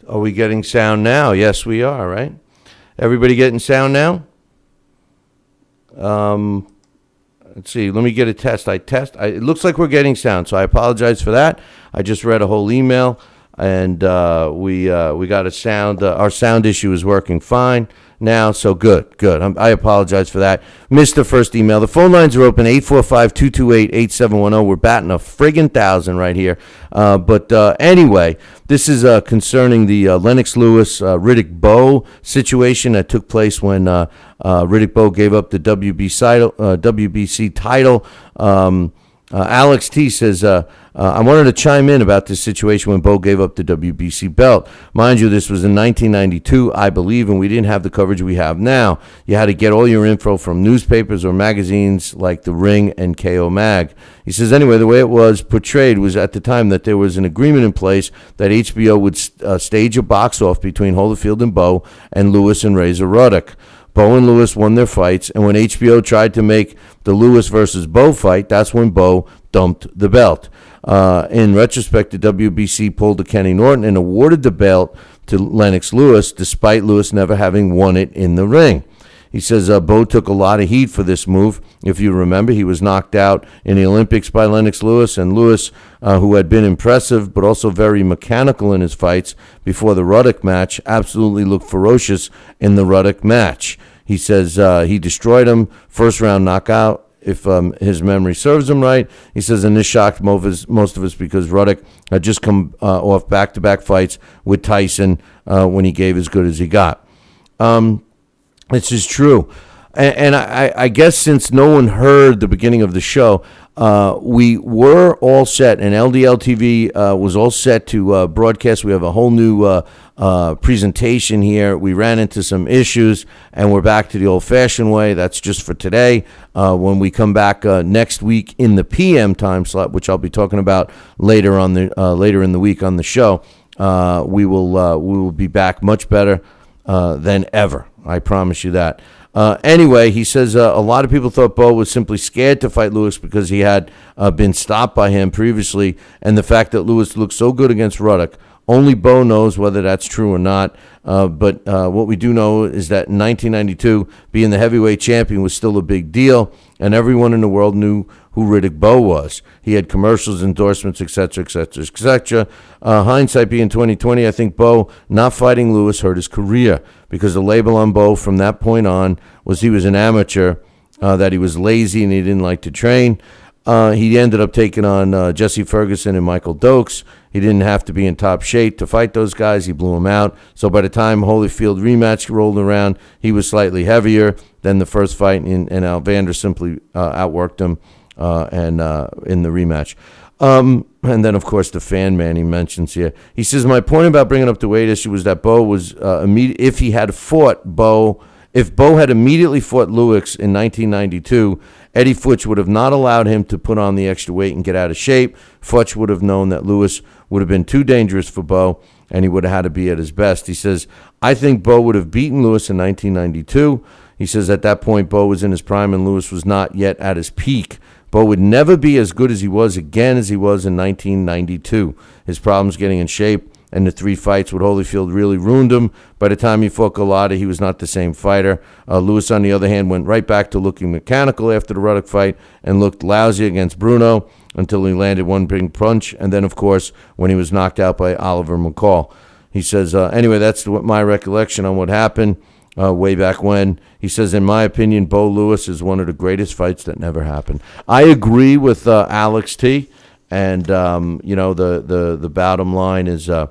Are we getting sound now? Yes, we are, right? Everybody getting sound now? Let's see. Let me get a test. It looks like we're getting sound, so I apologize for that. I just read a whole email, and we got a sound. Our sound issue is working fine now, so good. I apologize for that. Missed the first email. The phone lines are open, 845-228-8710. We're batting a friggin' 1,000 right here. But anyway, this is concerning the Lennox Lewis, Riddick Bowe situation that took place when Riddick Bowe gave up the WBC title. Alex T says, I wanted to chime in about this situation when Bowe gave up the WBC belt. Mind you, this was in 1992, I believe, and we didn't have the coverage we have now. You had to get all your info from newspapers or magazines like The Ring and KO Mag. He says, anyway, the way it was portrayed was at the time that there was an agreement in place that HBO would stage a box-off between Holyfield and Bowe and Lewis and Razor Ruddock. Bowe and Lewis won their fights, and when HBO tried to make the Lewis versus Bowe fight, that's when Bowe dumped the belt. In retrospect, the WBC pulled a Kenny Norton and awarded the belt to Lennox Lewis, despite Lewis never having won it in the ring. He says Bowe took a lot of heat for this move. If you remember, he was knocked out in the Olympics by Lennox Lewis, and Lewis, who had been impressive but also very mechanical in his fights before the Ruddock match, absolutely looked ferocious in the Ruddock match. He says he destroyed him, first round knockout, if his memory serves him right. He says, and this shocked most of us because Ruddock had just come off back-to-back fights with Tyson when he gave as good as he got. This is true. And I guess since no one heard the beginning of the show, we were all set, and LDL TV was all set to broadcast. We have a whole new presentation here. We ran into some issues, and we're back to the old-fashioned way. That's just for today. When we come back next week in the PM time slot, which I'll be talking about later in the week on the show, we will be back much better than ever. I promise you that. Anyway, he says a lot of people thought Bowe was simply scared to fight Lewis because he had been stopped by him previously, and the fact that Lewis looked so good against Ruddock. Only Bowe knows whether that's true or not, but what we do know is that in 1992, being the heavyweight champion was still a big deal, and everyone in the world knew who Riddick Bowe was. He had commercials, endorsements, etc., etc., etc. Hindsight being 2020, I think Bowe not fighting Lewis hurt his career because the label on Bowe from that point on was he was an amateur, that he was lazy and he didn't like to train. He ended up taking on Jesse Ferguson and Michael Dokes. He didn't have to be in top shape to fight those guys. He blew them out. So by the time Holyfield rematch rolled around, he was slightly heavier than the first fight, and Alvander simply outworked him in the rematch. And then, of course, the fan man he mentions here. He says, my point about bringing up the weight issue was that Bowe was, if Bowe had immediately fought Lewis in 1992, Eddie Futch would have not allowed him to put on the extra weight and get out of shape. Futch would have known that Lewis would have been too dangerous for Bowe, and he would have had to be at his best. He says, I think Bowe would have beaten Lewis in 1992. He says at that point, Bowe was in his prime and Lewis was not yet at his peak. Bowe would never be as good as he was in 1992. His problems getting in shape and the 3 fights with Holyfield really ruined him. By the time he fought Galata, he was not the same fighter. Lewis, on the other hand, went right back to looking mechanical after the Ruddock fight and looked lousy against Bruno until he landed one big punch. And then, of course, when he was knocked out by Oliver McCall. He says, anyway, that's my recollection on what happened way back when. He says, in my opinion, Bowe Lewis is one of the greatest fights that never happened. I agree with Alex T. And, the bottom line is, it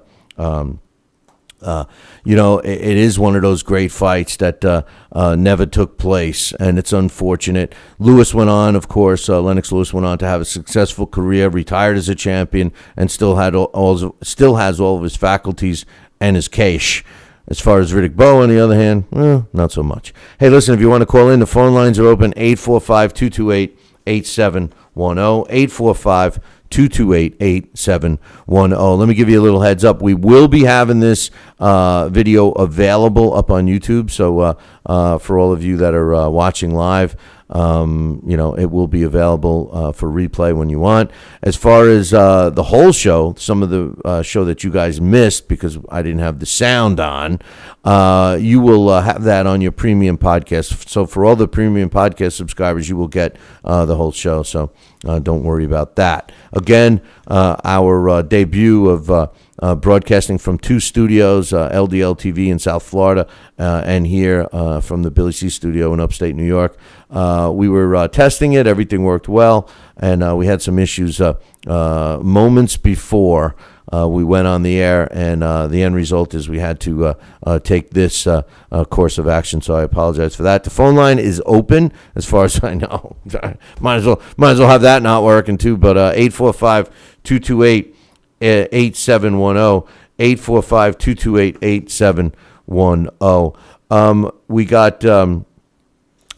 is one of those great fights that never took place, and it's unfortunate. Lewis went on, of course, Lennox Lewis went on to have a successful career, retired as a champion, and still has all of his faculties and his cash. As far as Riddick Bowe, on the other hand, not so much. Hey, listen, if you want to call in, the phone lines are open, 845-228-8710, 845-228-8710. Let me give you a little heads up. We will be having this video available up on YouTube. So for all of you that are watching live, it will be available for replay when you want. As far as the whole show, some of the show that you guys missed because I didn't have the sound on, you will have that on your premium podcast. So for all the premium podcast subscribers, you will get the whole show. So don't worry about that. Again, our debut of broadcasting from two studios, LDL TV in South Florida and here from the Billy C studio in upstate New York. We were testing it. Everything worked well, and we had some issues moments before we went on the air, and the end result is we had to take this course of action, so I apologize for that. The phone line is open as far as I know. might as well have that not working too, but 845-228 8710, 845-228-8710. We got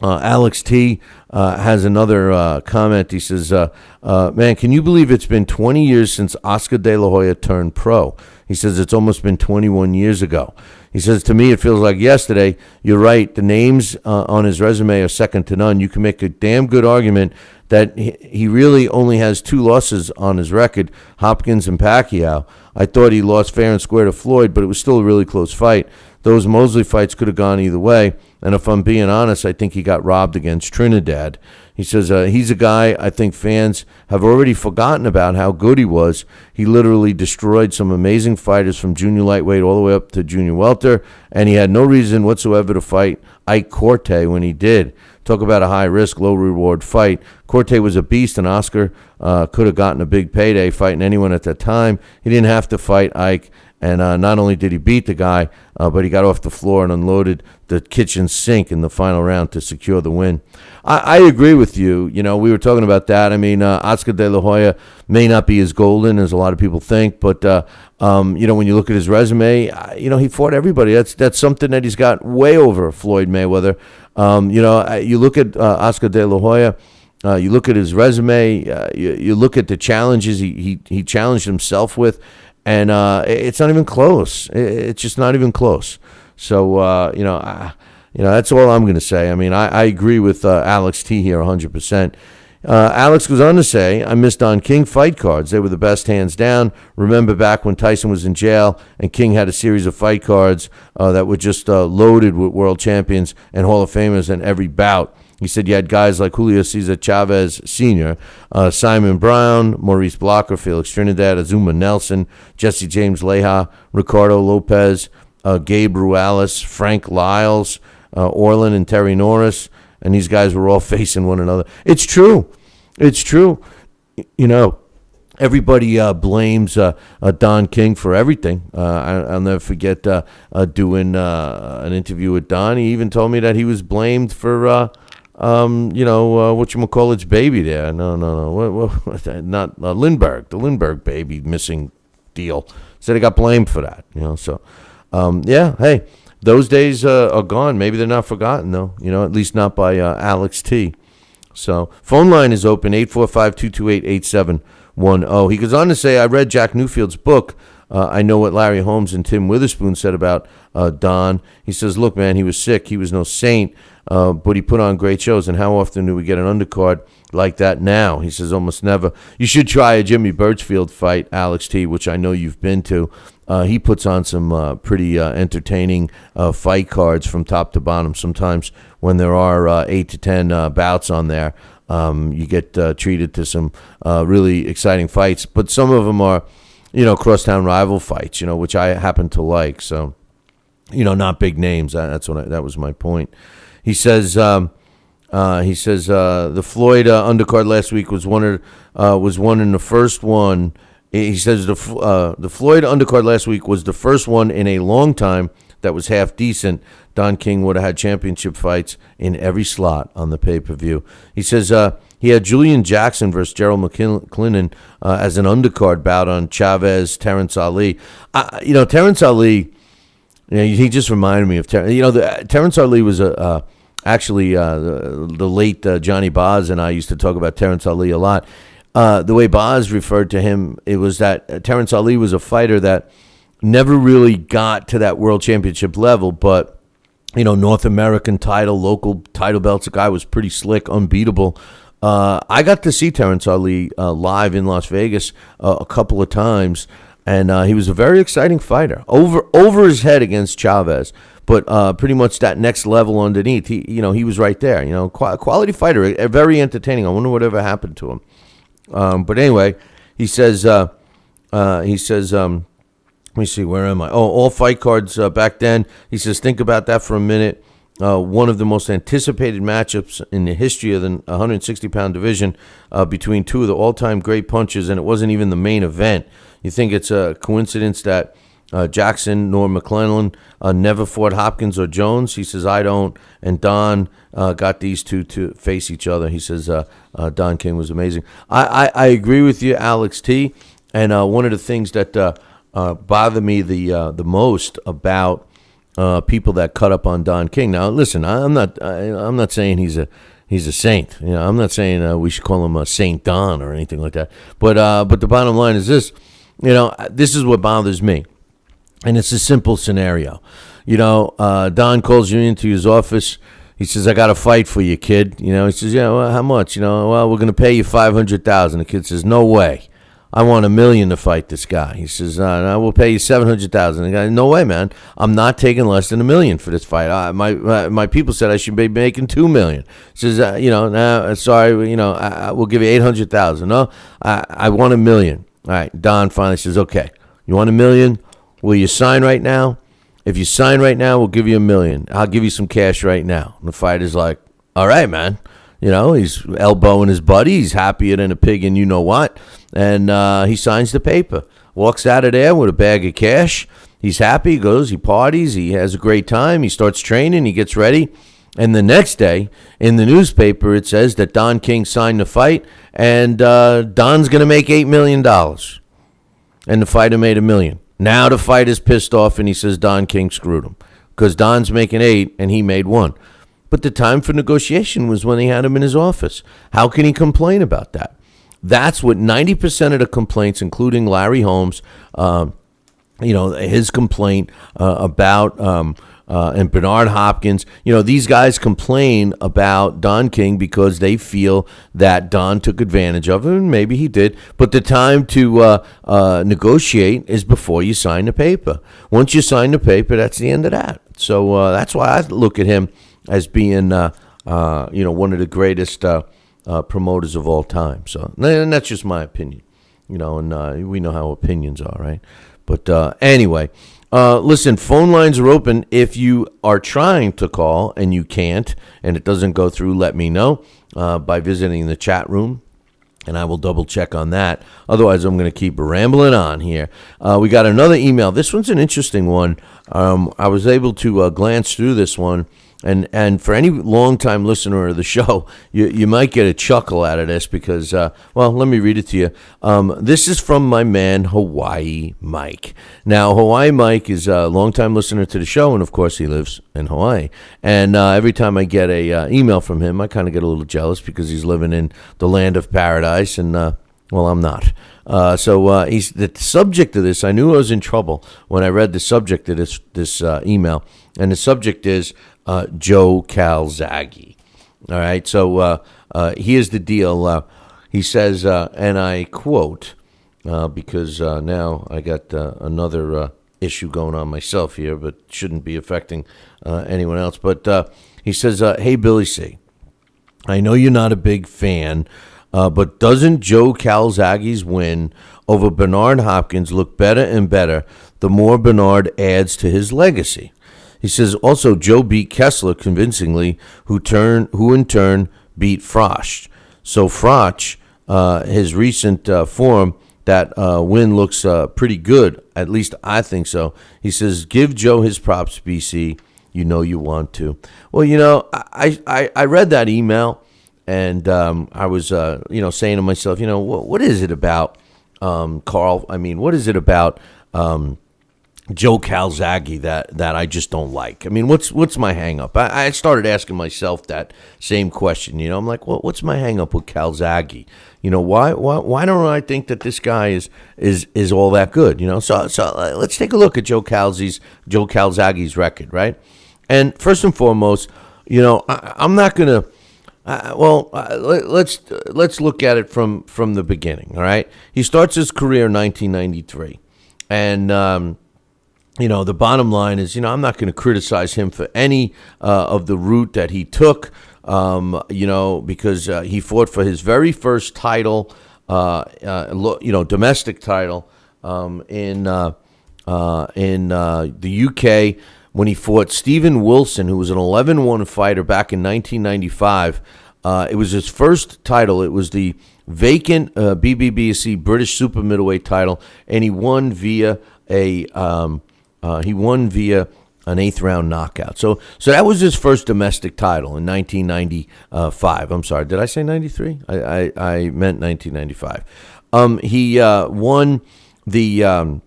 Alex T has another comment. He says, man, can you believe it's been 20 years since Oscar De La Hoya turned pro? He says it's almost been 21 years ago. He says, to me, it feels like yesterday. You're right. The names on his resume are second to none. You can make a damn good argument that he really only has 2 losses on his record, Hopkins and Pacquiao. I thought he lost fair and square to Floyd, but it was still a really close fight. Those Mosley fights could have gone either way, and if I'm being honest, I think he got robbed against Trinidad. He says he's a guy I think fans have already forgotten about how good he was. He literally destroyed some amazing fighters from junior lightweight all the way up to junior welter, and he had no reason whatsoever to fight Ike Corte when he did. Talk about a high-risk, low-reward fight. Corte was a beast, and Oscar could have gotten a big payday fighting anyone at that time. He didn't have to fight Ike, and not only did he beat the guy, but he got off the floor and unloaded the kitchen sink in the final round to secure the win. I agree with you. You know, we were talking about that. I mean, Oscar De La Hoya may not be as golden as a lot of people think, but, when you look at his resume, he fought everybody. That's something that he's got way over Floyd Mayweather. You look at Oscar De La Hoya, you look at his resume, you look at the challenges he challenged himself with, and it's not even close. It's just not even close. So, that's all I'm going to say. I mean, I agree with Alex T here 100%. Alex goes on to say, I missed Don King fight cards. They were the best hands down. Remember back when Tyson was in jail and King had a series of fight cards that were just loaded with world champions and Hall of Famers in every bout. He said you had guys like Julio Cesar Chavez Sr., Simon Brown, Maurice Blocker, Felix Trinidad, Azuma Nelson, Jesse James Leija, Ricardo Lopez, Gabe Rualis, Frank Lyles, Orlin and Terry Norris, and these guys were all facing one another. It's true. Everybody blames Don King for everything. I'll never forget doing an interview with Don. He even told me that he was blamed for whatchamacallit's baby there. No. Not Lindbergh, the Lindbergh baby missing deal. Said he got blamed for that, hey, those days are gone. Maybe they're not forgotten, though, at least not by Alex T. So phone line is open, 845-228-8710. He goes on to say, I read Jack Newfield's book. I know what Larry Holmes and Tim Witherspoon said about Don. He says, look, man, he was sick. He was no saint, but he put on great shows. And how often do we get an undercard like that now? He says, almost never. You should try a Jimmy Birchfield fight, Alex T., which I know you've been to. He puts on some pretty entertaining fight cards from top to bottom. Sometimes when there are 8 to 10 bouts on there, you get treated to some really exciting fights. But some of them are, crosstown rival fights, which I happen to like. So, not big names. That was my point. He says the Floyd undercard last week was won in the first one. He says the Floyd undercard last week was the first one in a long time that was half decent. Don King would have had championship fights in every slot on the pay-per-view. He says he had Julian Jackson versus Gerald McClellan as an undercard bout on Chavez, Terrence Ali. Terrence Ali, he just reminded me of Terrence Ali was actually the late Johnny Boz and I used to talk about Terrence Ali a lot. the way Boz referred to him, it was that Terrence Ali was a fighter that never really got to that world championship level, but North American title, local title belts. The guy was pretty slick, unbeatable. I got to see Terrence Ali live in Las Vegas a couple of times, and he was a very exciting fighter. Over his head against Chavez, but pretty much that next level underneath. He was right there. Quality fighter, very entertaining. I wonder whatever happened to him. But anyway, he says. Let me see, where am I? Oh, all fight cards back then. He says, think about that for a minute. One of the most anticipated matchups in the history of the 160-pound division between two of the all-time great punchers, and it wasn't even the main event. You think it's a coincidence that Jackson nor McClellan never fought Hopkins or Jones? He says, I don't. And Don got these two to face each other. He says Don King was amazing. I agree with you, Alex T. And one of the things that bother me the most about people that cut up on Don King. Now, listen, I'm not saying he's a saint. I'm not saying we should call him a Saint Don or anything like that. But the bottom line is this. This is what bothers me, and it's a simple scenario. Don calls you into his office. He says, "I got a fight for you, kid." He says, "Yeah, well, how much?" "Well, we're going to pay you $500,000. The kid says, "No way. I want $1 million to fight this guy." He says, "No, we'll pay you $700,000. The guy, "No way, man. I'm not taking less than $1 million for this fight. My people said I should be making $2 million." He says, "No, sorry, we'll give you $800,000. No, I want $1 million." All right. Don finally says, "Okay, you want $1 million? Will you sign right now? If you sign right now, we'll give you $1 million. I'll give you some cash right now." And the fighter's like, "All right, man." He's elbowing his buddy. He's happier than a pig and you-know-what. And he signs the paper. Walks out of there with a bag of cash. He's happy. He goes, he parties. He has a great time. He starts training. He gets ready. And the next day, in the newspaper, it says that Don King signed the fight. And Don's going to make $8 million. And the fighter made $1 million. Now the fighter's pissed off and he says Don King screwed him. Because Don's making 8 and he made 1. But the time for negotiation was when he had him in his office. How can he complain about that? That's what 90% of the complaints, including Larry Holmes, his complaint about and Bernard Hopkins, these guys complain about Don King because they feel that Don took advantage of him, and maybe he did. But the time to negotiate is before you sign the paper. Once you sign the paper, that's the end of that. So that's why I look at him as being, one of the greatest promoters of all time. So, and that's just my opinion, and we know how opinions are, right? But anyway, listen, phone lines are open. If you are trying to call and you can't, and it doesn't go through, let me know by visiting the chat room, and I will double check on that. Otherwise, I'm going to keep rambling on here. We got another email. This one's an interesting one. I was able to glance through this one. And for any longtime listener of the show, you might get a chuckle out of this because, let me read it to you. This is from my man, Hawaii Mike. Now, Hawaii Mike is a longtime listener to the show, and of course, he lives in Hawaii. And every time I get a email from him, I kind of get a little jealous because he's living in the land of paradise, and I'm not. So he's the subject of this. I knew I was in trouble when I read the subject of this email, and the subject is Joe Calzaghe. All right, so here's the deal. He says, and I quote, because now I got another issue going on myself here, but shouldn't be affecting anyone else. But he says, "Hey, Billy C, I know you're not a big fan, but doesn't Joe Calzaghe's win over Bernard Hopkins look better and better the more Bernard adds to his legacy?" He says, also, Joe beat Kessler convincingly, who in turn beat Froch. So Froch, his recent form, that win looks pretty good. At least I think so. He says, give Joe his props, BC. You know you want to. Well, I read that email, and I was, saying to myself, what is it about Carl? I mean, what is it about Joe Calzaghe that I just don't like. I mean, what's my hang up? I started asking myself that same question. You know, I'm like, well, what's my hang up with Calzaghe? You know, why don't I think that this guy is all that good? You know, so let's take a look at Joe Calzaghe's record, right? And first and foremost, you know, I'm not gonna. Let's look at it from the beginning. All right, he starts his career in 1993, and you know, the bottom line is, you know, I'm not going to criticize him for any of the route that he took, you know, because he fought for his very first title, you know, domestic title in the UK when he fought Stephen Wilson, who was an 11-1 fighter back in 1995. It was his first title. It was the vacant BBBC British super middleweight title, and he won via an 8th round knockout. So that was his first domestic title in 1995. I'm sorry, did I say 93? I meant 1995. He won the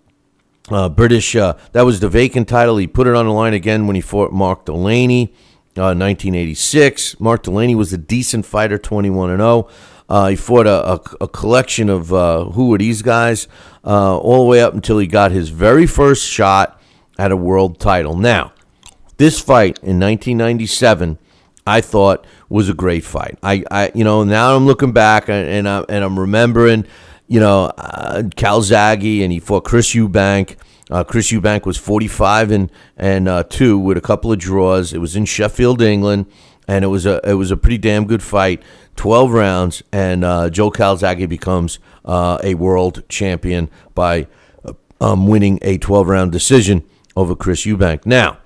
British. That was the vacant title. He put it on the line again when he fought Mark Delaney, 1986. Mark Delaney was a decent fighter, 21-0. He fought a collection of who were these guys all the way up until he got his very first shot at a world title. Now, this fight in 1997, I thought was a great fight. I you know, now I'm looking back and I'm remembering, you know, Calzaghe, and he fought Chris Eubank. Chris Eubank was 45-2 with a couple of draws. It was in Sheffield, England, and it was a pretty damn good fight. 12 rounds, and Joe Calzaghe becomes a world champion by winning a 12-round decision over Chris Eubank. Now,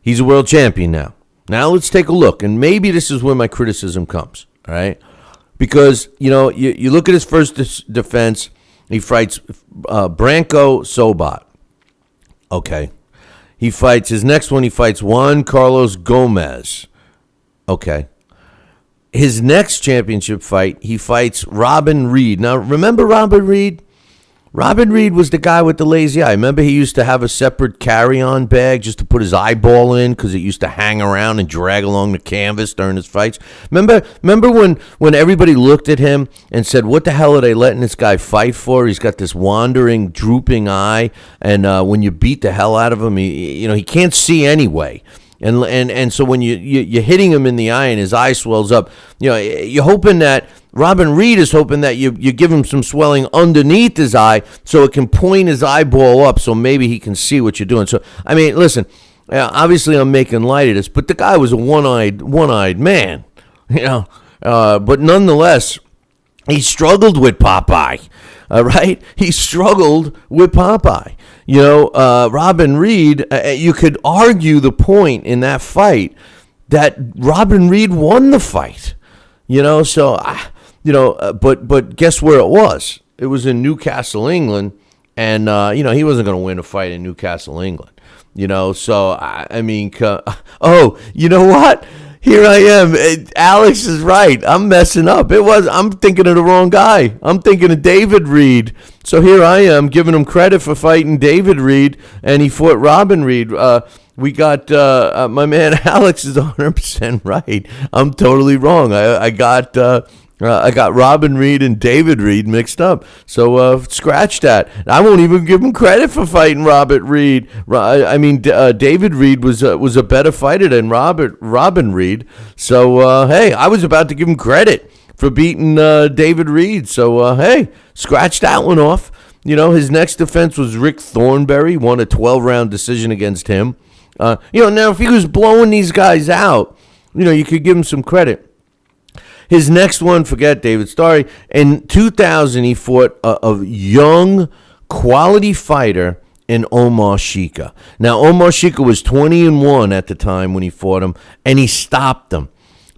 he's a world champion now. Now let's take a look, and maybe this is where my criticism comes, all right? Because, you know, you look at his first defense, he fights Branko Sobat. Okay. He fights, his next one, he fights Juan Carlos Gomez. Okay. His next championship fight, he fights Robin Reed. Now, remember Robin Reed? Robin Reed was the guy with the lazy eye. Remember, he used to have a separate carry-on bag just to put his eyeball in because it used to hang around and drag along the canvas during his fights. Remember when everybody looked at him and said, what the hell are they letting this guy fight for? He's got this wandering, drooping eye, and when you beat the hell out of him, he can't see anyway. And so when you're hitting him in the eye and his eye swells up, you know, you're hoping that Robin Reed is hoping that you give him some swelling underneath his eye so it can point his eyeball up so maybe he can see what you're doing. So, I mean, listen, obviously I'm making light of this, but the guy was a one-eyed man, you know. But nonetheless, he struggled with Popeye, right? He struggled with Popeye. You know, Robin Reed, you could argue the point in that fight that Robin Reed won the fight. You know, so, but guess where it was? It was in Newcastle, England, and, you know, he wasn't going to win a fight in Newcastle, England. You know, so, I mean, oh, you know what? Here I am. Alex is right. I'm messing up. I'm thinking of the wrong guy. I'm thinking of David Reed. So here I am giving him credit for fighting David Reed, and he fought Robin Reed. We got my man Alex is 100% right. I'm totally wrong. I got Robin Reed and David Reed mixed up. So scratch that. I won't even give him credit for fighting Robert Reed. I mean, David Reed was a better fighter than Robin Reed. So hey, I was about to give him credit for beating David Reed. So hey, scratch that one off. You know, his next defense was Rick Thornberry. Won a 12-round decision against him. You know, now if he was blowing these guys out, you know, you could give him some credit. His next one, forget David Starry. In 2000, he fought a young, quality fighter in Omar Shika. Now, Omar Shika was 20-1 at the time when he fought him, and he stopped him.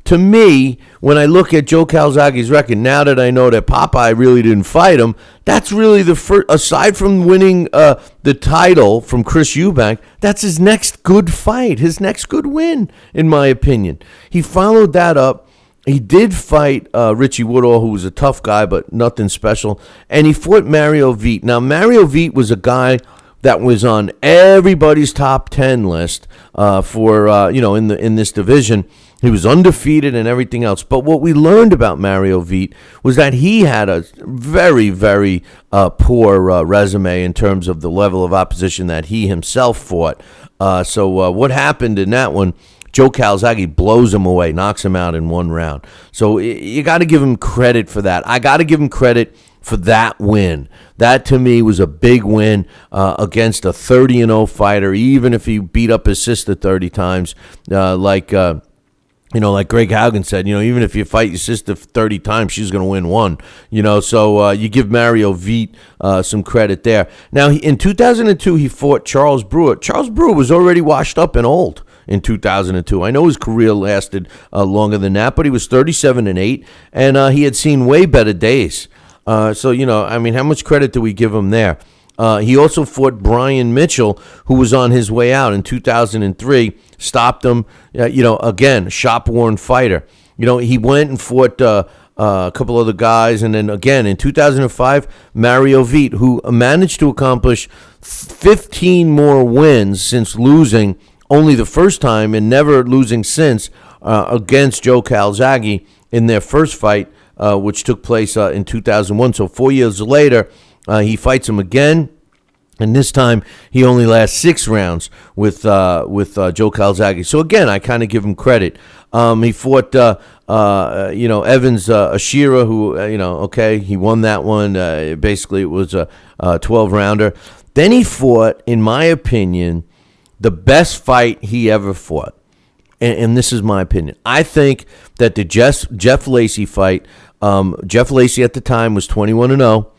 To me, when I look at Joe Calzaghe's record, now that I know that Popeye really didn't fight him, that's really the first, aside from winning the title from Chris Eubank, that's his next good fight, his next good win, in my opinion. He followed that up. He did fight Richie Woodall, who was a tough guy, but nothing special. And he fought Mario Vite. Now, Mario Vite was a guy that was on everybody's top 10 list for in this division. He was undefeated and everything else. But what we learned about Mario Vite was that he had a very, very poor resume in terms of the level of opposition that he himself fought. So what happened in that one, Joe Calzaghe blows him away, knocks him out in one round. So you got to give him credit for that. I got to give him credit for that win. That, to me, was a big win against a 30-0 fighter, even if he beat up his sister 30 times, like Greg Haugen said, even if you fight your sister 30 times, she's going to win one, so you give Mario Vite some credit there. Now, in 2002, he fought Charles Brewer. Charles Brewer was already washed up and old in 2002. I know his career lasted longer than that, but he was 37-8, and he had seen way better days. So, how much credit do we give him there? He also fought Brian Mitchell, who was on his way out in 2003, stopped him, again, shop-worn fighter. He went and fought a couple other guys, and then again, in 2005, Mario Vite, who managed to accomplish 15 more wins since losing only the first time and never losing since against Joe Calzaghe in their first fight, which took place in 2001. So 4 years later, he fights him again, and this time he only lasts 6 rounds with Joe Calzaghe. So again, I kind of give him credit. He fought Evans Ashira, who he won that one. Basically, it was a 12-rounder. Then he fought, in my opinion, the best fight he ever fought. And this is my opinion. I think that the Jeff Lacy fight, Jeff Lacy at the time was 21-0.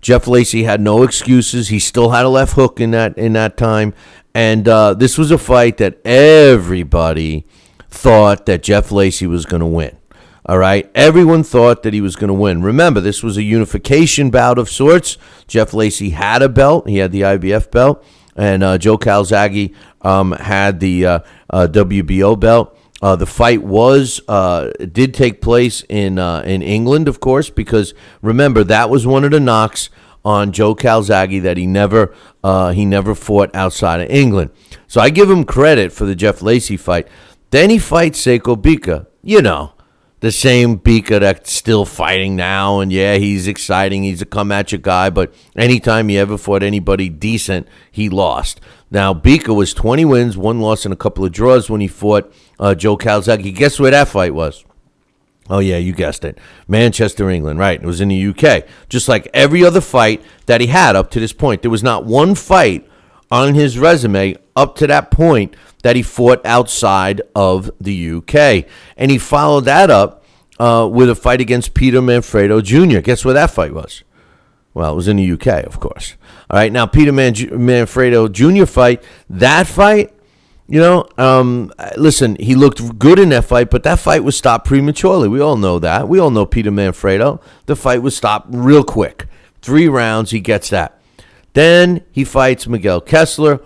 Jeff Lacy had no excuses. He still had a left hook in that time. And this was a fight that everybody thought that Jeff Lacy was going to win. All right? Everyone thought that he was going to win. Remember, this was a unification bout of sorts. Jeff Lacy had a belt. He had the IBF belt. And Joe Calzaghe had the WBO belt. The fight did take place in England, of course, because remember, that was one of the knocks on Joe Calzaghe, that he never fought outside of England. So I give him credit for the Jeff Lacy fight. Then he fights Seiko Bika, the same Bika that's still fighting now, and yeah, he's exciting. He's a come-at-you guy, but anytime he ever fought anybody decent, he lost. Now, Bika was 20 wins, 1 loss, and a couple of draws when he fought Joe Calzaghe. Guess where that fight was? Oh, yeah, you guessed it. Manchester, England, right. It was in the UK. Just like every other fight that he had up to this point. There was not one fight on his resume up to that point that he fought outside of the UK. And he followed that up with a fight against Peter Manfredo Jr. Guess where that fight was? Well, it was in the UK, of course. All right, now Peter Manfredo Jr. fight, that fight, listen, he looked good in that fight, but that fight was stopped prematurely. We all know that. We all know Peter Manfredo. The fight was stopped real quick. 3 rounds, he gets that. Then he fights Miguel Kessler.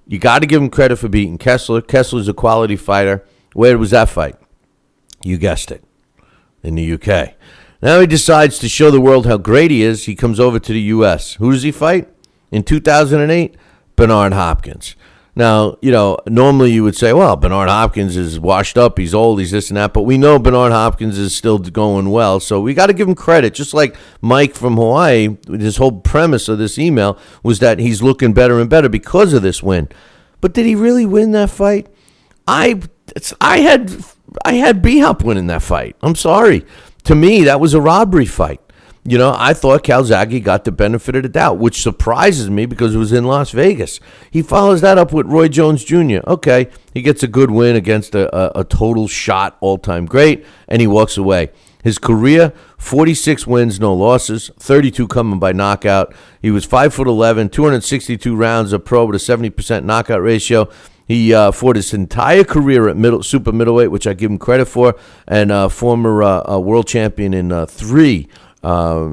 You got to give him credit for beating Kessler. Kessler's a quality fighter. Where was that fight? You guessed it, in the UK. Now he decides to show the world how great he is. He comes over to the U.S. Who does he fight? In 2008, Bernard Hopkins. Now, normally you would say, well, Bernard Hopkins is washed up. He's old. He's this and that. But we know Bernard Hopkins is still going well. So we got to give him credit. Just like Mike from Hawaii, his whole premise of this email was that he's looking better and better because of this win. But did he really win that fight? I had B-Hop winning that fight. I'm sorry. To me, that was a robbery fight. I thought Calzaghe got the benefit of the doubt, which surprises me because it was in Las Vegas. He follows that up with Roy Jones Jr. Okay, he gets a good win against a total shot all-time great, and he walks away. His career, 46 wins, no losses, 32 coming by knockout. He was 5'11", 262 rounds, a pro with a 70% knockout ratio. He fought his entire career at super middleweight, which I give him credit for, and former world champion in 3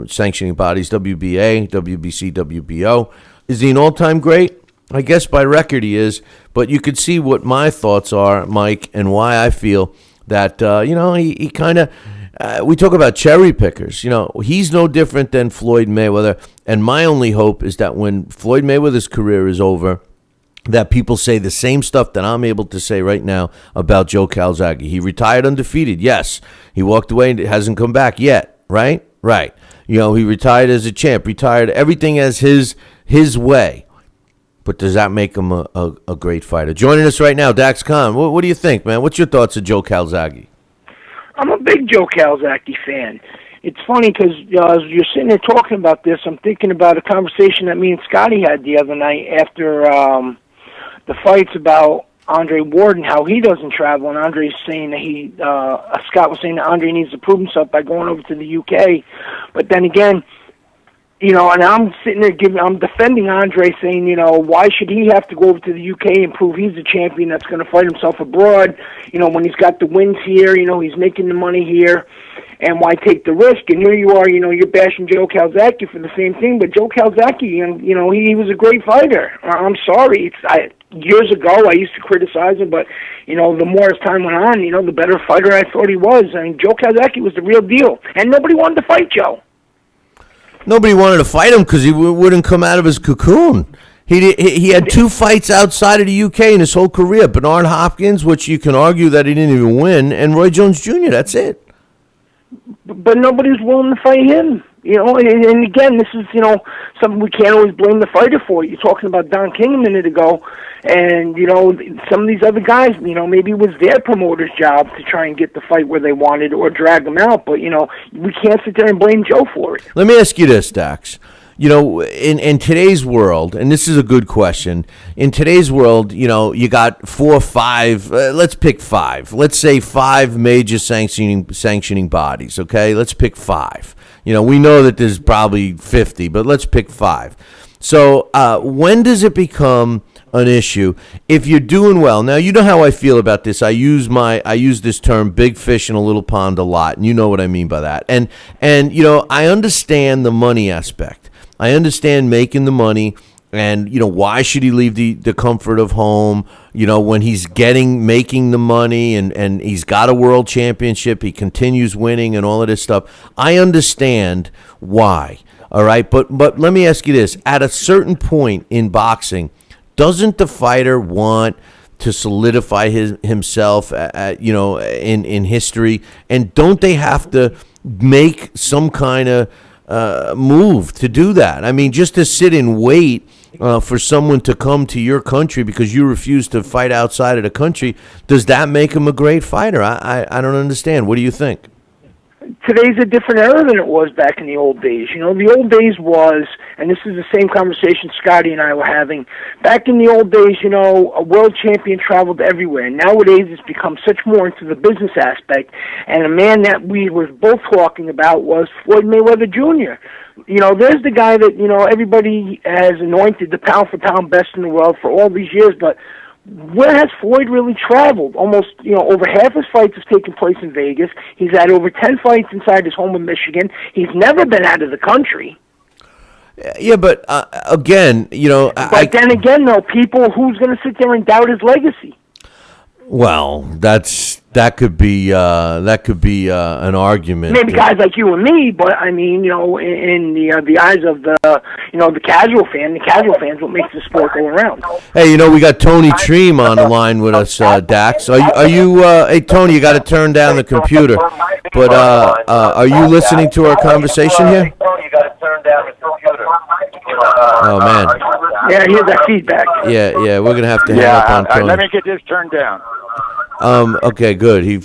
sanctioning bodies, WBA, WBC, WBO. Is he an all-time great? I guess by record he is, but you could see what my thoughts are, Mike, and why I feel that, he kind of, we talk about cherry pickers. He's no different than Floyd Mayweather. And my only hope is that when Floyd Mayweather's career is over, that people say the same stuff that I'm able to say right now about Joe Calzaghe. He retired undefeated. Yes. He walked away and hasn't come back yet. Right? Right. He retired as a champ, retired everything as his way. But does that make him a great fighter? Joining us right now, Dax Khan. What do you think, man? What's your thoughts of Joe Calzaghe? I'm a big Joe Calzaghe fan. It's funny because as you're sitting there talking about this, I'm thinking about a conversation that me and Scotty had the other night after the fights about Andre Ward and how he doesn't travel. And Andre's saying that Scott was saying that Andre needs to prove himself by going over to the UK. But then again, and I'm sitting there I'm defending Andre, saying, why should he have to go over to the UK and prove he's a champion that's going to fight himself abroad, when he's got the wins here, he's making the money here, and why take the risk? And here you are, you're bashing Joe Calzaghe for the same thing, but Joe Calzaghe, he was a great fighter. I'm sorry. Years ago, I used to criticize him, but, the more as time went on, the better fighter I thought he was. I mean, Joe Calzaghe was the real deal, and nobody wanted to fight Joe. Nobody wanted to fight him because he wouldn't come out of his cocoon. He had 2 fights outside of the UK in his whole career. Bernard Hopkins, which you can argue that he didn't even win, and Roy Jones Jr., that's it. But nobody's willing to fight him. And again, this is, something we can't always blame the fighter for. You're talking about Don King a minute ago, and, some of these other guys, maybe it was their promoter's job to try and get the fight where they wanted or drag them out. But, we can't sit there and blame Joe for it. Let me ask you this, Dax. In today's world, and this is a good question, in today's world, you got 4 or 5, let's pick 5. Let's say 5 major sanctioning bodies, okay? Let's pick 5. We know that there's probably 50, but let's pick 5. So when does it become an issue if you're doing well? Now, you know how I feel about this. I use this term big fish in a little pond a lot, and you know what I mean by that. And I understand the money aspect. I understand making the money, and why should he leave the comfort of home, when he's making the money and he's got a world championship, he continues winning and all of this stuff. I understand why. All right, but let me ask you this. At a certain point in boxing, doesn't the fighter want to solidify himself in history, and don't they have to make some kind of move to do that? I mean, just to sit and wait for someone to come to your country because you refuse to fight outside of the country, does that make him a great fighter? I don't understand. What do you think? Today's a different era than it was back in the old days. The old days was, and this is the same conversation Scotty and I were having, back in the old days, a world champion traveled everywhere. Nowadays, it's become such more into the business aspect, and a man that we were both talking about was Floyd Mayweather Jr. There's the guy that, everybody has anointed the pound-for-pound best in the world for all these years, but where has Floyd really traveled? Almost, over half his fights have taken place in Vegas. He's had over 10 fights inside his home in Michigan. He's never been out of the country. Yeah, but again, But then again, though, who's going to sit there and doubt his legacy? Well, that could be an argument. Maybe guys like you and me, but I mean, in the eyes of the casual fans, what makes the sport go around. Hey, we got Tony Treem on the line with us, Dax. Are you? Hey, Tony, you got to turn down the computer. But are you listening to our conversation here? Tony, you got to turn down the computer. Oh man. Yeah, here's that feedback. Yeah, we're gonna have to hang up on Tony. Let me get this turned down. Okay, good. He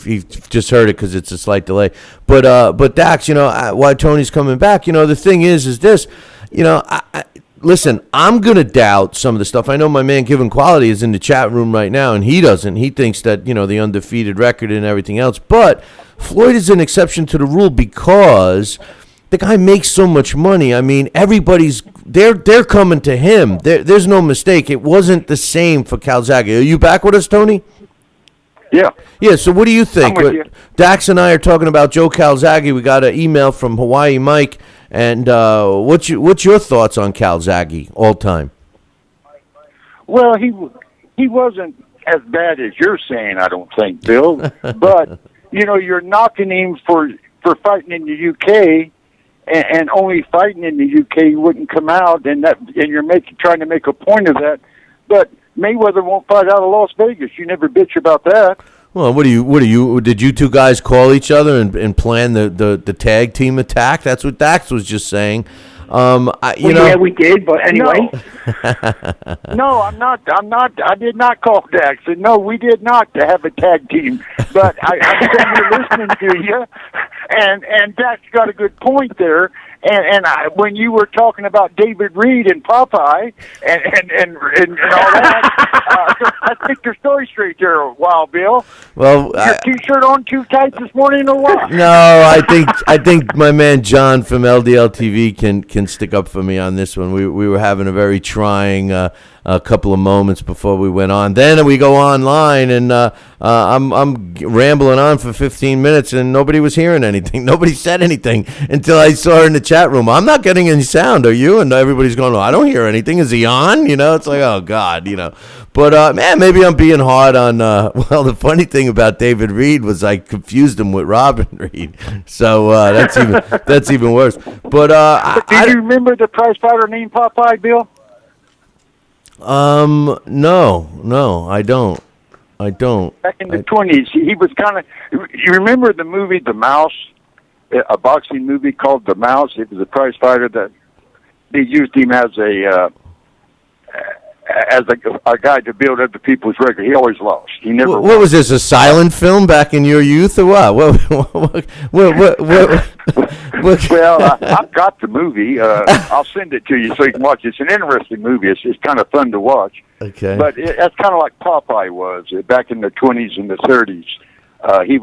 just heard it because it's a slight delay. But Dax, why Tony's coming back, the thing is this, listen, I'm going to doubt some of the stuff. I know my man Given Quality is in the chat room right now, and he doesn't. He thinks that, the undefeated record and everything else. But Floyd is an exception to the rule because the guy makes so much money. I mean, they're coming to him. There's no mistake. It wasn't the same for Calzaghe. Are you back with us, Tony? Yeah. Yeah, so what do you think? I'm with you. Dax and I are talking about Joe Calzaghe. We got an email from Hawaii Mike. And what's your thoughts on Calzaghe all time? Well, he wasn't as bad as you're saying, I don't think, Bill. But, you're knocking him for for fighting in the UK, and only fighting in the UK wouldn't come out, and you're trying to make a point of that. But Mayweather won't fight out of Las Vegas. You never bitch about that. Well, did you two guys call each other and plan the tag team attack? That's what Dax was just saying. Yeah, we did, but anyway. No, I'm not. I did not call Dax. And no, we did not have a tag team. But I'm sitting here listening to you, and Dax got a good point there. And when you were talking about David Reed and Popeye and all that, I think your story straight there, Wild Bill. Well, your T-shirt on too tight this morning, or what? No, I think my man John from LDL TV can stick up for me on this one. We were having a very trying a couple of moments before we went on. Then we go online, and I'm rambling on for 15 minutes, and nobody was hearing anything. Nobody said anything until I saw her in the chat room. I'm not getting any sound, are you? And everybody's going, I don't hear anything. Is he on? It's like, oh, God, But, man, maybe I'm being hard on, well, the funny thing about David Reed was I confused him with Robin Reed. So that's even worse. But do you remember the prize fighter named Popeye, Bill? No, I don't. Back in the 20s, he was kind of. You remember the movie The Mouse, a boxing movie called The Mouse? It was a prize fighter that they used him as a guy to build other people's record. He always lost. He never. What was this? A silent film back in your youth, or what? Well, I've got the movie. I'll send it to you so you can watch it. It's an interesting movie. It's kind of fun to watch. Okay. But that's kind of like Popeye was back in the 20s and the 30s. He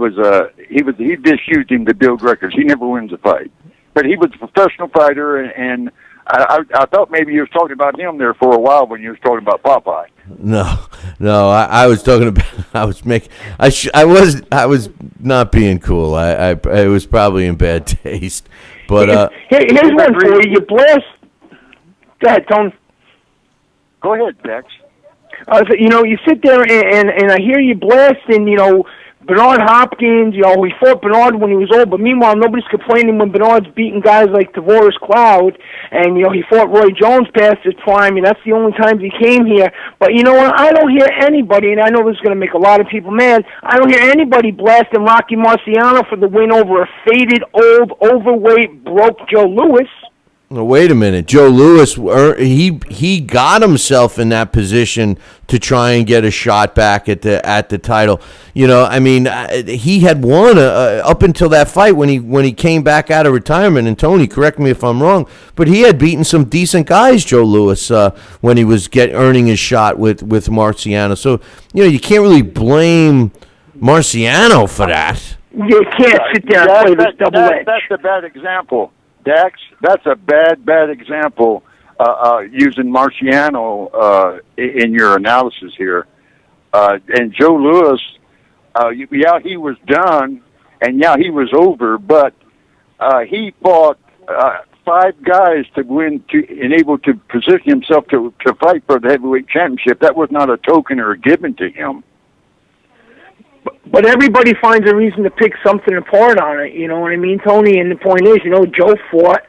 just used him to build records. He never wins a fight, but he was a professional fighter, and I thought maybe you was talking about him there for a while when you was talking about Popeye. No, I was talking about. I was not being cool. I was probably in bad taste. But here's one for you. You blast. Go ahead, Tony. Go ahead, Dex. You sit there and I hear you blasting. Bernard Hopkins, he fought Bernard when he was old, but meanwhile, nobody's complaining when Bernard's beating guys like Tavoris Cloud, and, he fought Roy Jones past his prime, and that's the only times he came here. But you know what? I don't hear anybody, and I know this is going to make a lot of people mad, I don't hear anybody blasting Rocky Marciano for the win over a faded, old, overweight, broke Joe Louis. Wait a minute. Joe Louis, he got himself in that position to try and get a shot back at the title. He had won up until that fight when he came back out of retirement. And Tony, correct me if I'm wrong, but he had beaten some decent guys, Joe Louis, when he was earning his shot with Marciano. So you can't really blame Marciano for that. You can't sit there and play this double edge. That's a bad example. Dax, that's a bad example using Marciano in your analysis here. And Joe Louis, he was done, and he was over, but he fought 5 guys to win and able to position himself to fight for the heavyweight championship. That was not a token or a given to him. But everybody finds a reason to pick something apart on it, you know what I mean, Tony? And the point is, Joe fought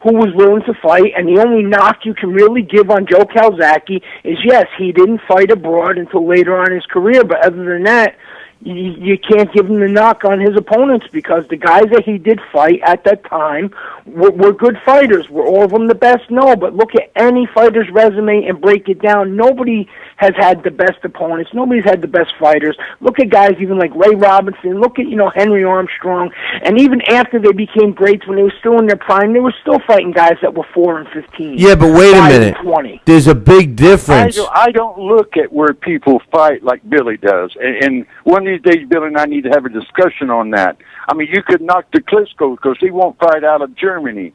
who was willing to fight, and the only knock you can really give on Joe Calzaghe is, yes, he didn't fight abroad until later on in his career, but other than that, you can't give him the knock on his opponents because the guys that he did fight at that time were good fighters. Were all of them the best? No, but look at any fighter's resume and break it down. Nobody has had the best opponents. Nobody's had the best fighters. Look at guys even like Ray Robinson. Look at, Henry Armstrong. And even after they became greats, when they were still in their prime, they were still fighting guys that were 4 and 15. Yeah, but wait a minute. 20. There's a big difference. I don't look at where people fight like Billy does. And one of these days, Billy and I need to have a discussion on that. I mean, you could knock the Klitschko because he won't fight out of Germany.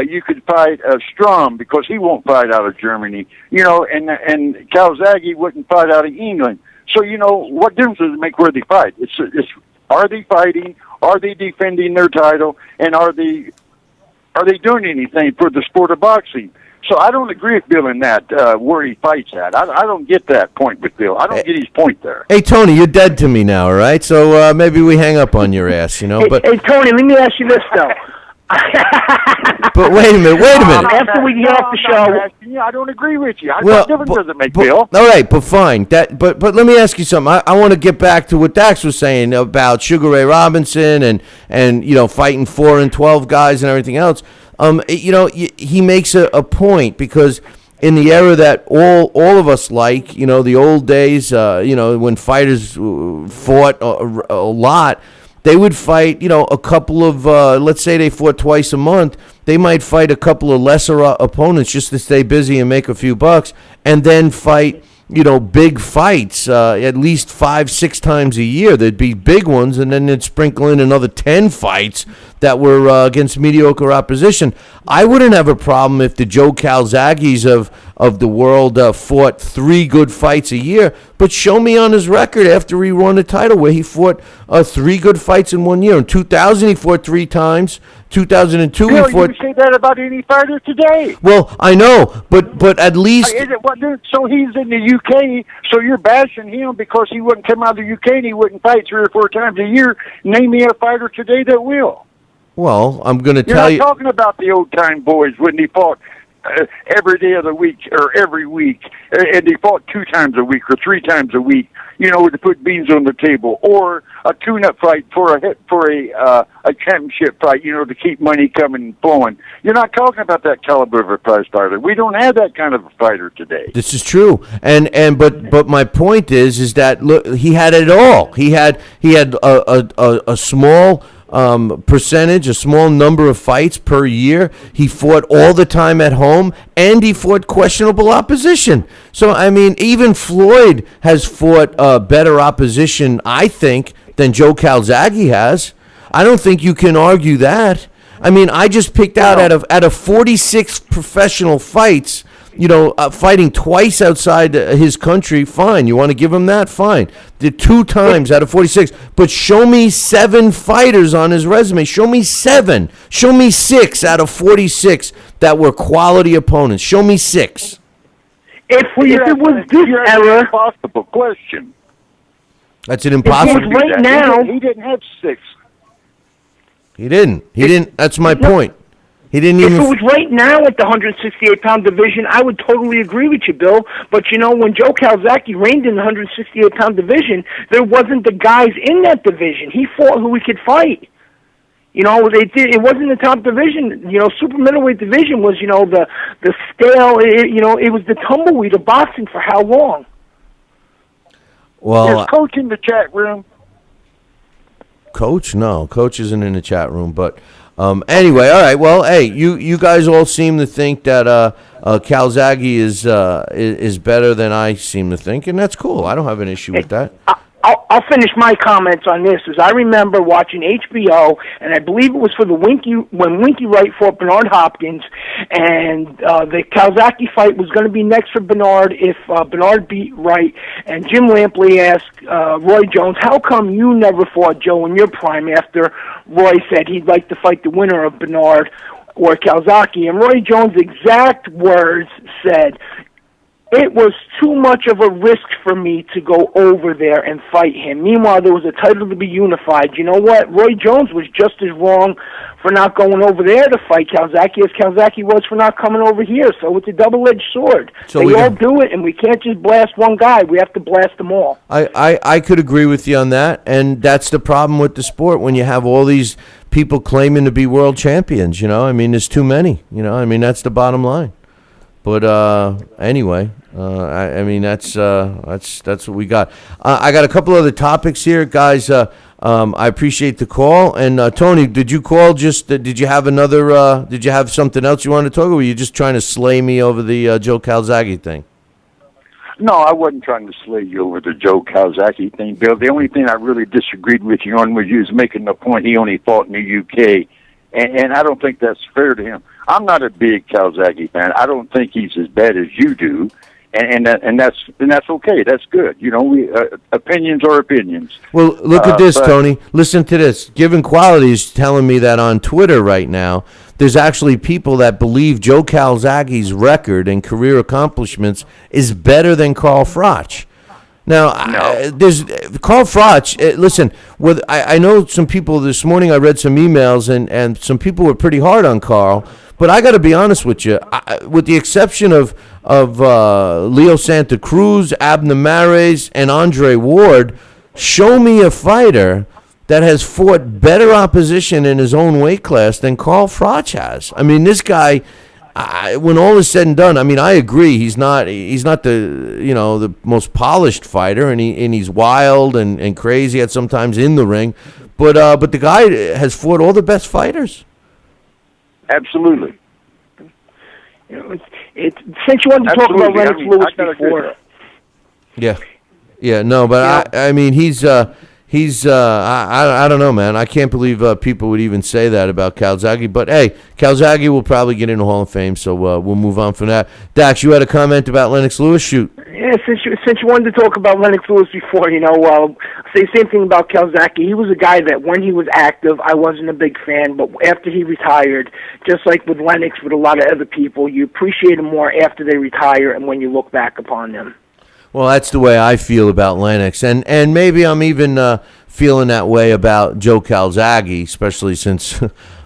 You could fight Strom because he won't fight out of Germany. And Calzaghe wouldn't fight out of England. So, what difference does it make where they fight? It's are they fighting? Are they defending their title? And are they doing anything for the sport of boxing? So I don't agree with Bill in that where he fights at. I don't get that point with Bill. I don't get his point there. Hey, Tony, you're dead to me now, all right? So maybe we hang up on your ass, you know? Hey, But hey, Tony, let me ask you this, though. but wait a minute. After we get off the show... Yeah, I don't agree with you. Well, what difference does it make, but, Bill? all right, but fine. But let me ask you something. I want to get back to what Dax was saying about Sugar Ray Robinson and you know, fighting 4 and 12 guys and everything else. You know, he makes a point, because in the era that all of us like, you know, the old days, you know, when fighters fought a lot, they would fight, you know, a couple of, let's say they fought twice a month. They might fight a couple of lesser opponents just to stay busy and make a few bucks, and then fight, you know, big fights at least 5-6 times a year. There'd be big ones, and then they'd sprinkle in another 10 fights that were against mediocre opposition. I wouldn't have a problem if the Joe Calzaghes of the world fought 3 good fights a year, but show me on his record after he won the title where he fought 3 good fights in 1 year. In 2000, he fought 3 times. 2002, Bill, he fought... you say that about any fighter today. Well, I know, but at least... Is it, what, dude, so he's in the UK, so you're bashing him because he wouldn't come out of the UK and he wouldn't fight 3 or 4 times a year. Name me a fighter today that will. Well, I'm going to You're tell not you... talking about the old-time boys when he fought every day of the week or every week, and he fought 2 times a week or 3 times a week, you know, to put beans on the table, or a tune-up fight for a championship fight, you know, to keep money coming and flowing. You're not talking about that caliber of a prize fighter. We don't have that kind of a fighter today. This is true, but my point is that look, he had it all. He had a small percentage, a small number of fights per year. He fought all the time at home, and he fought questionable opposition. So, I mean, even Floyd has fought better opposition, I think, than Joe Calzaghe has. I don't think you can argue that. I mean, I just picked out out of 46 professional fights, you know, fighting twice outside his country, fine. You want to give him that? Fine. Did 2 times out of 46. But show me 7 fighters on his resume. Show me 7. Show me 6 out of 46 that were quality opponents. Show me 6. If it was this era... Impossible question. That's an impossible... right now... He didn't have 6. He didn't. That's my point. He didn't If even... it was right now at the 168-pound division, I would totally agree with you, Bill. But, you know, when Joe Calzaghe reigned in the 168-pound division, there wasn't the guys in that division. He fought who he could fight. You know, it wasn't the top division. You know, super middleweight division was, you know, the stale, you know, it was the tumbleweed of boxing for how long? Well, Is Coach in the chat room? Coach? No, Coach isn't in the chat room, but... anyway, all right. Well, hey, you guys all seem to think that Calzaghe is better than I seem to think, and that's cool. I don't have an issue with that. I'll finish my comments on this. As I remember watching HBO, and I believe it was for when Winky Wright fought Bernard Hopkins, and the Calzaghe fight was going to be next for Bernard if Bernard beat Wright. And Jim Lampley asked Roy Jones, "How come you never fought Joe in your prime?" After Roy said he'd like to fight the winner of Bernard or Calzaghe, and Roy Jones' exact words said, "It was too much of a risk for me to go over there and fight him." Meanwhile, there was a title to be unified. You know what? Roy Jones was just as wrong for not going over there to fight Calzaghe as Calzaghe was for not coming over here. So it's a double-edged sword. So they all do it, and we can't just blast one guy. We have to blast them all. I could agree with you on that, and that's the problem with the sport when you have all these people claiming to be world champions. You know, I mean, there's too many. You know, I mean, that's the bottom line. But anyway, I mean that's what we got. I got a couple other topics here, guys. I appreciate the call. And Tony, did you call? Did you have another? Did you have something else you wanted to talk about? Or were you just trying to slay me over the Joe Calzaghe thing? No, I wasn't trying to slay you over the Joe Calzaghe thing, Bill. The only thing I really disagreed with you on was you was making the point he only fought in the UK, and I don't think that's fair to him. I'm not a big Calzaghe fan. I don't think he's as bad as you do, and that's okay. That's good. You know, opinions are opinions. Well, look at this, Tony. Listen to this. Given Quality is telling me that on Twitter right now there's actually people that believe Joe Calzaghe's record and career accomplishments is better than Carl Froch. Now, there's Carl Froch. Listen, I know some people this morning. I read some emails, and some people were pretty hard on Carl. But I got to be honest with you. With the exception of Leo Santa Cruz, Abner Mares, and Andre Ward, show me a fighter that has fought better opposition in his own weight class than Carl Froch has. I mean, this guy. When all is said and done, I mean, I agree. He's not the the most polished fighter, and he's wild and crazy at sometimes in the ring, but the guy has fought all the best fighters. Absolutely. It's since you wanted to talk about Lennox Lewis before. Yeah, no, but I mean, he's I don't know, man. I can't believe people would even say that about Calzaghe. But, hey, Calzaghe will probably get in the Hall of Fame, so we'll move on from that. Dax, you had a comment about Lennox Lewis? Shoot. Yeah, since you wanted to talk about Lennox Lewis before, I'll say the same thing about Calzaghe. He was a guy that when he was active, I wasn't a big fan, but after he retired, just like with Lennox, with a lot of other people, you appreciate them more after they retire and when you look back upon them. Well, that's the way I feel about Lennox, and maybe I'm even feeling that way about Joe Calzaghe, especially since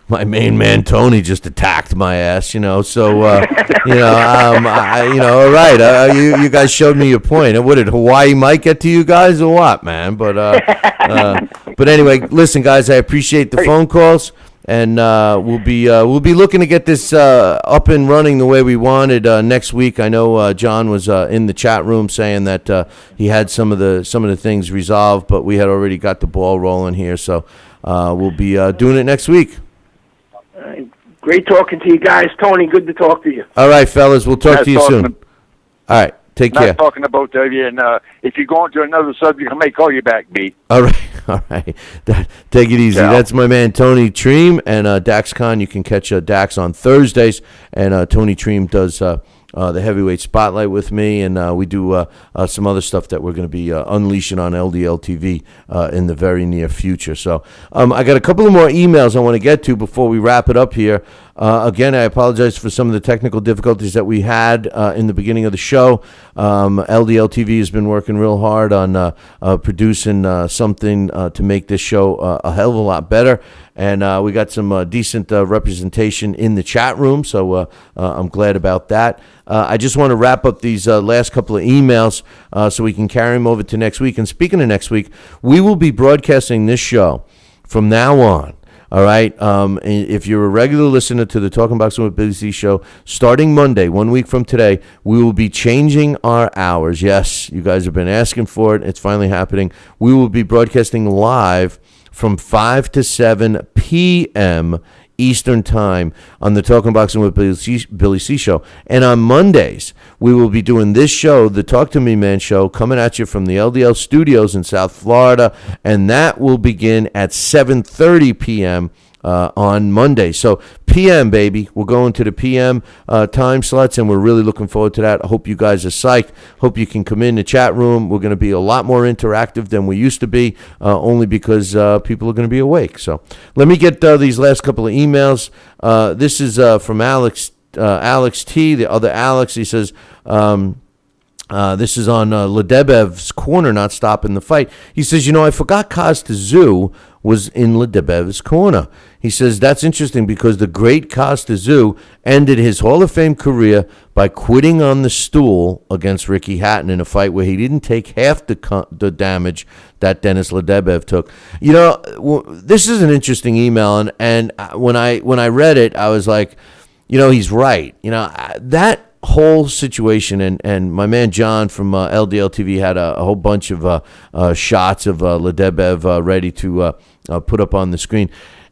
my main man Tony just attacked my ass, So, all right, you guys showed me your point. What did Hawaii Mike get to you guys or what, man? But anyway, listen, guys, I appreciate the phone calls. And we'll be looking to get this up and running the way we wanted next week. I know John was in the chat room saying that he had some of the things resolved, but we had already got the ball rolling here. So we'll be doing it next week. Great talking to you guys, Tony. Good to talk to you. All right, fellas, we'll talk to you soon. All right. Take care. Not talking about that, and if you go into another subject, I may call you back, B. All right. Take it easy. Yeah. That's my man, Tony Treem, and Dax Khan. You can catch Dax on Thursdays, and Tony Treem does the Heavyweight Spotlight with me, and we do some other stuff that we're going to be unleashing on LDL TV in the very near future. So I got a couple of more emails I want to get to before we wrap it up here. Again, I apologize for some of the technical difficulties that we had in the beginning of the show. LDL TV has been working real hard on producing something to make this show a hell of a lot better. And we got some decent representation in the chat room, so I'm glad about that. I just want to wrap up these last couple of emails so we can carry them over to next week. And speaking of next week, we will be broadcasting this show from now on. All right. If you're a regular listener to the Talking Boxing with Billy C show, starting Monday, 1 week from today, we will be changing our hours. Yes, you guys have been asking for it. It's finally happening. We will be broadcasting live from 5 to 7 p.m. Eastern Time on the Talking Boxing with Billy C show. And on Mondays, we will be doing this show, the Talk to Me Man show, coming at you from the LDL studios in South Florida. And that will begin at 7:30 p.m. On Monday. So PM, baby. We're going to the PM time slots, and we're really looking forward to that. I hope you guys are psyched. Hope you can come in the chat room. We're going to be a lot more interactive than we used to be, only because people are going to be awake. So let me get these last couple of emails. This is from Alex T, the other Alex. He says, this is on Ledebev's corner, not stopping the fight. He says, I forgot Kaz Tszyu was in Ledebev's corner. He says, that's interesting because the great Kaz Tszyu ended his Hall of Fame career by quitting on the stool against Ricky Hatton in a fight where he didn't take half the damage that Denis Ledebev took. This is an interesting email, and when I read it, I was like, he's right. That whole situation, and my man John from LDL TV had a whole bunch of shots of Ledebev ready to put up on the screen.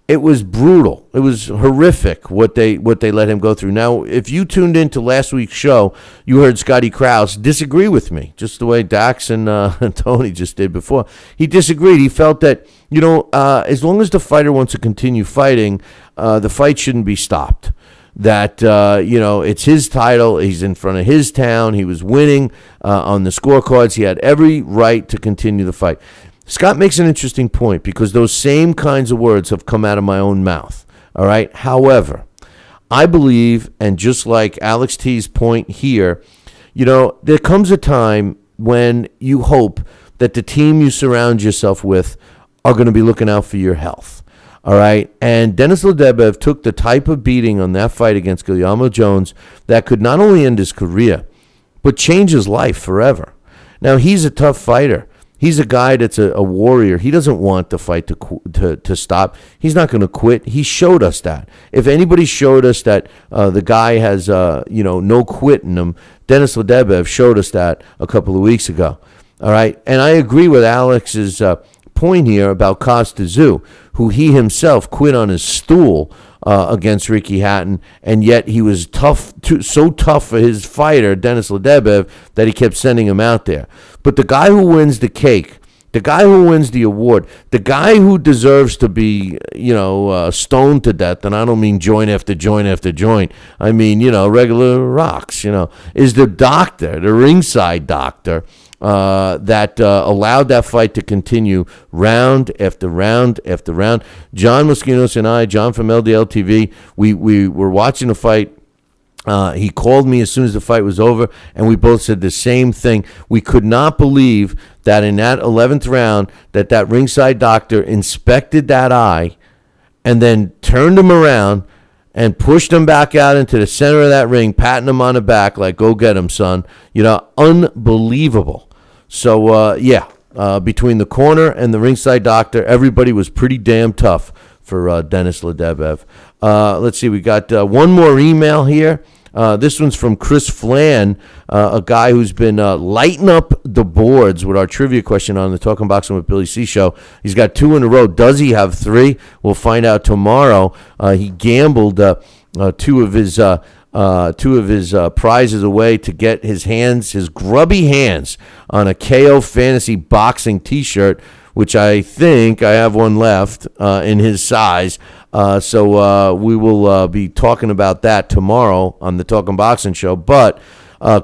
It was brutal. It was horrific what they let him go through. Now, if you tuned into last week's show, you heard Scotty Krause disagree with me, just the way Dax and Tony just did before. He disagreed. He felt that, as long as the fighter wants to continue fighting, the fight shouldn't be stopped. That, it's his title. He's in front of his town. He was winning on the scorecards. He had every right to continue the fight. Scott makes an interesting point because those same kinds of words have come out of my own mouth. All right. However, I believe, and just like Alex T's point here, there comes a time when you hope that the team you surround yourself with are going to be looking out for your health. All right. And Denis Ledebev took the type of beating on that fight against Guillermo Jones that could not only end his career, but change his life forever. Now, he's a tough fighter. He's a guy that's a warrior. He doesn't want the fight to stop. He's not going to quit. He showed us that. If anybody showed us that the guy has no quit in him, Denis Ledebev showed us that a couple of weeks ago. All right, and I agree with Alex's point here about Costa Tszyu, who he himself quit on his stool against Ricky Hatton, and yet he was so tough for his fighter, Denis Ledebev, that he kept sending him out there. But the guy who wins the cake, the guy who wins the award, the guy who deserves to be, stoned to death, and I don't mean joint after joint after joint, I mean, regular rocks, is the doctor, the ringside doctor, that allowed that fight to continue round after round after round. John Mosquinos and I, John from LDL TV, we were watching the fight. He called me as soon as the fight was over, and we both said the same thing. We could not believe that in that 11th round that ringside doctor inspected that eye and then turned him around and pushed him back out into the center of that ring, patting him on the back like, go get him, son. Unbelievable. So, between the corner and the ringside doctor, everybody was pretty damn tough for Denis Ledebev. Let's see, we got one more email here. This one's from Chris Flan, a guy who's been lighting up the boards with our trivia question on the Talking Boxing with Billy C show. He's got 2 in a row. Does he have 3? We'll find out tomorrow. He gambled two of his prizes away to get his grubby hands on a KO Fantasy Boxing t-shirt, which I think I have one left in his size. So we will be talking about that tomorrow on the Talking Boxing show. But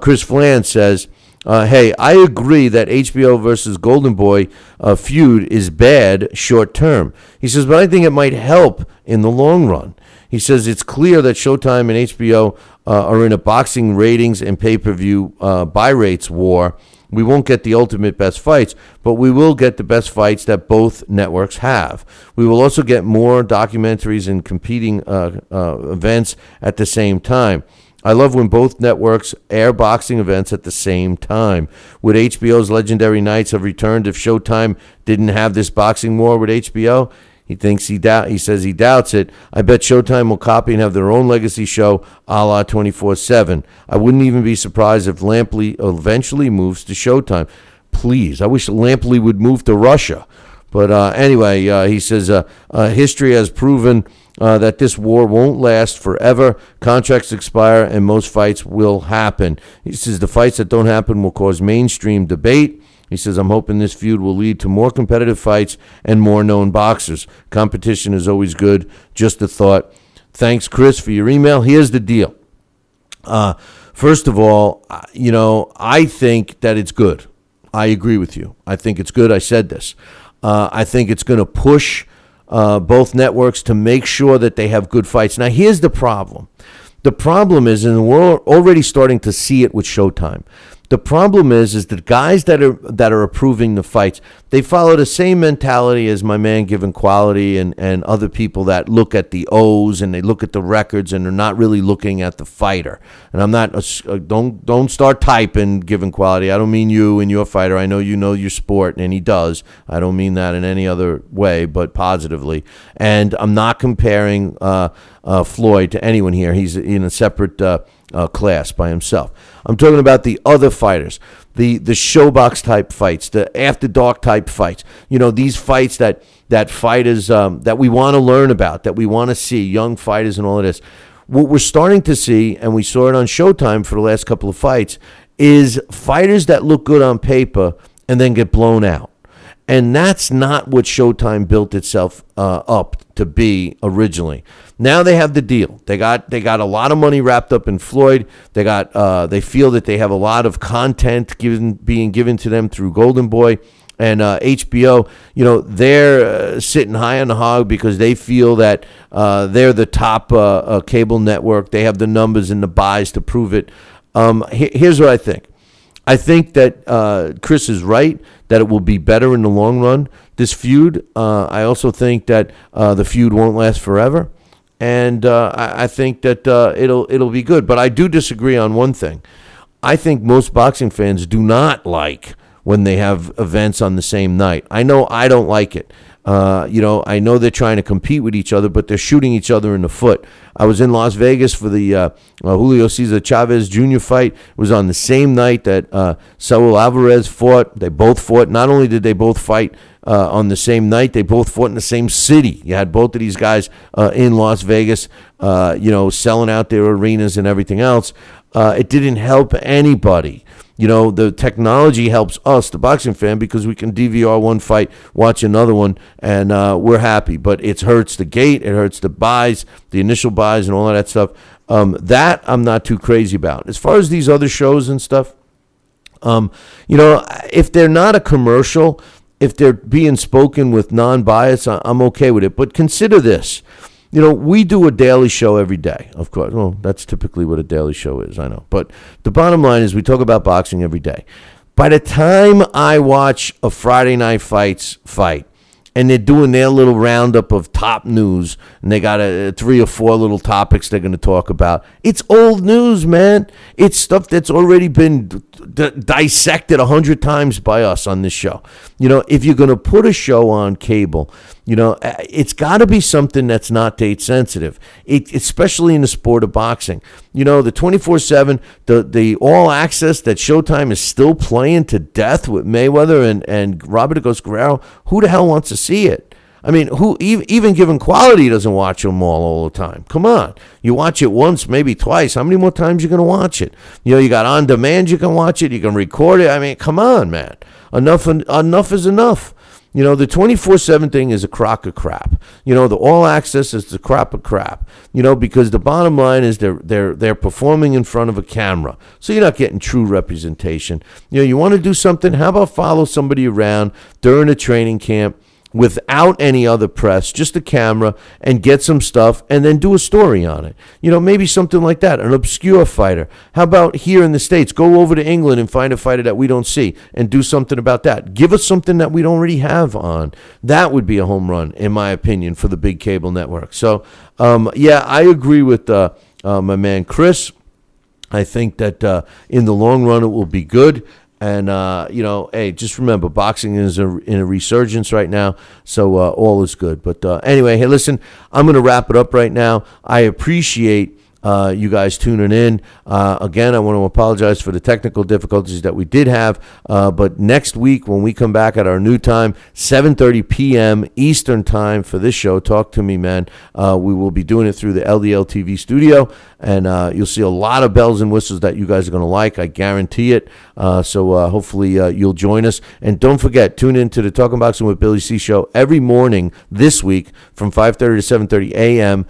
Chris Flan says, hey, I agree that HBO versus Golden Boy feud is bad short term. He says, but I think it might help in the long run. He says it's clear that Showtime and HBO are in a boxing ratings and pay-per-view buy rates war. We won't get the ultimate best fights, but we will get the best fights that both networks have. We will also get more documentaries and competing events at the same time. I love when both networks air boxing events at the same time. Would HBO's legendary nights have returned if Showtime didn't have this boxing war with HBO? He says he doubts it. I bet Showtime will copy and have their own legacy show a la 24/7. I wouldn't even be surprised if Lampley eventually moves to Showtime. Please, I wish Lampley would move to Russia. But anyway, he says history has proven that this war won't last forever. Contracts expire and most fights will happen. He says the fights that don't happen will cause mainstream debate. He says, I'm hoping this feud will lead to more competitive fights and more known boxers. Competition is always good. Just a thought. Thanks, Chris, for your email. Here's the deal. First of all, I think that it's good. I agree with you. I think it's good. I said this. I think it's going to push both networks to make sure that they have good fights. Now, here's the problem. The problem is, and we're already starting to see it with Showtime, the problem is the guys that are approving the fights, they follow the same mentality as my man Given Quality and other people that look at the O's and they look at the records and they're not really looking at the fighter. And I'm not, don't start typing Given Quality. I don't mean you and your fighter. I know you know your sport, and he does. I don't mean that in any other way, but positively. And I'm not comparing Floyd to anyone here. He's in a separate class by himself. I'm talking about the other fighters, the showbox type fights, the after dark type fights. These fights that fighters that we want to learn about, that we want to see, young fighters and all of this. What we're starting to see, and we saw it on Showtime for the last couple of fights, is fighters that look good on paper and then get blown out. And that's not what Showtime built itself up to be originally. Now they have the deal. They got a lot of money wrapped up in Floyd. They feel that they have a lot of content being given to them through Golden Boy. And HBO, they're sitting high on the hog because they feel that they're the top cable network. They have the numbers and the buys to prove it. Here's what I think. I think that Chris is right, that it will be better in the long run, this feud. I also think that the feud won't last forever. And I think that it'll be good. But I do disagree on one thing. I think most boxing fans do not like when they have events on the same night. I know I don't like it. I know they're trying to compete with each other, but they're shooting each other in the foot. I was in Las Vegas for the Julio Cesar Chavez Jr. fight. It was on the same night that Saul Alvarez fought. They both fought. Not only did they both fight on the same night, they both fought in the same city. You had both of these guys in Las Vegas, selling out their arenas and everything else. It didn't help anybody. The technology helps us, the boxing fan, because we can DVR one fight, watch another one, and we're happy. But it hurts the gate, it hurts the buys, the initial buys, and all of that stuff. That I'm not too crazy about. As far as these other shows and stuff, if they're not a commercial, if they're being spoken with non-bias, I'm okay with it. But consider this. We do a daily show every day, of course. Well, that's typically what a daily show is, I know. But the bottom line is we talk about boxing every day. By the time I watch a Friday Night fight, and they're doing their little roundup of top news, and they got 3 or 4 little topics they're going to talk about. It's old news, man. It's stuff that's already been dissected 100 times by us on this show. If you're going to put a show on cable, it's got to be something that's not date sensitive, especially in the sport of boxing. The 24/7, the all access that Showtime is still playing to death with Mayweather and Robert Guerrero. Who the hell wants to see it? I mean, who even given quality doesn't watch them all the time? Come on. You watch it once, maybe twice. How many more times you going to watch it? You got on demand, you can watch it, you can record it. I mean, come on, man. Enough is enough. The 24/7 thing is a crock of crap. The all access is the crop of crap. Because the bottom line is they're performing in front of a camera, so you're not getting true representation. You want to do something? How about follow somebody around during a training camp without any other press, just a camera, and get some stuff, and then do a story on it. Maybe something like that, an obscure fighter. How about here in the States, go over to England and find a fighter that we don't see and do something about that. Give us something that we don't already have on. That would be a home run, in my opinion, for the big cable network. So, I agree with my man Chris. I think that in the long run it will be good. And, hey, just remember, boxing is in a resurgence right now, so all is good. But anyway, hey, listen, I'm going to wrap it up right now. I appreciate you guys tuning in. Again, I want to apologize for the technical difficulties that we did have. But next week, when we come back at our new time, 7:30 p.m. Eastern time for this show, Talk to Me, Man, we will be doing it through the LDL TV studio. And you'll see a lot of bells and whistles that you guys are going to like. I guarantee it. So hopefully you'll join us. And don't forget, tune in to the Talking Boxing with Billy C show every morning this week from 5:30 to 7:30 a.m.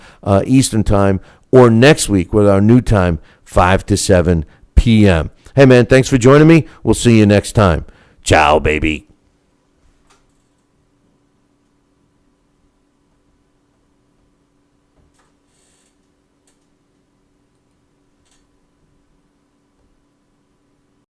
Eastern time, or next week with our new time, 5 to 7 p.m. Hey, man, thanks for joining me. We'll see you next time. Ciao, baby.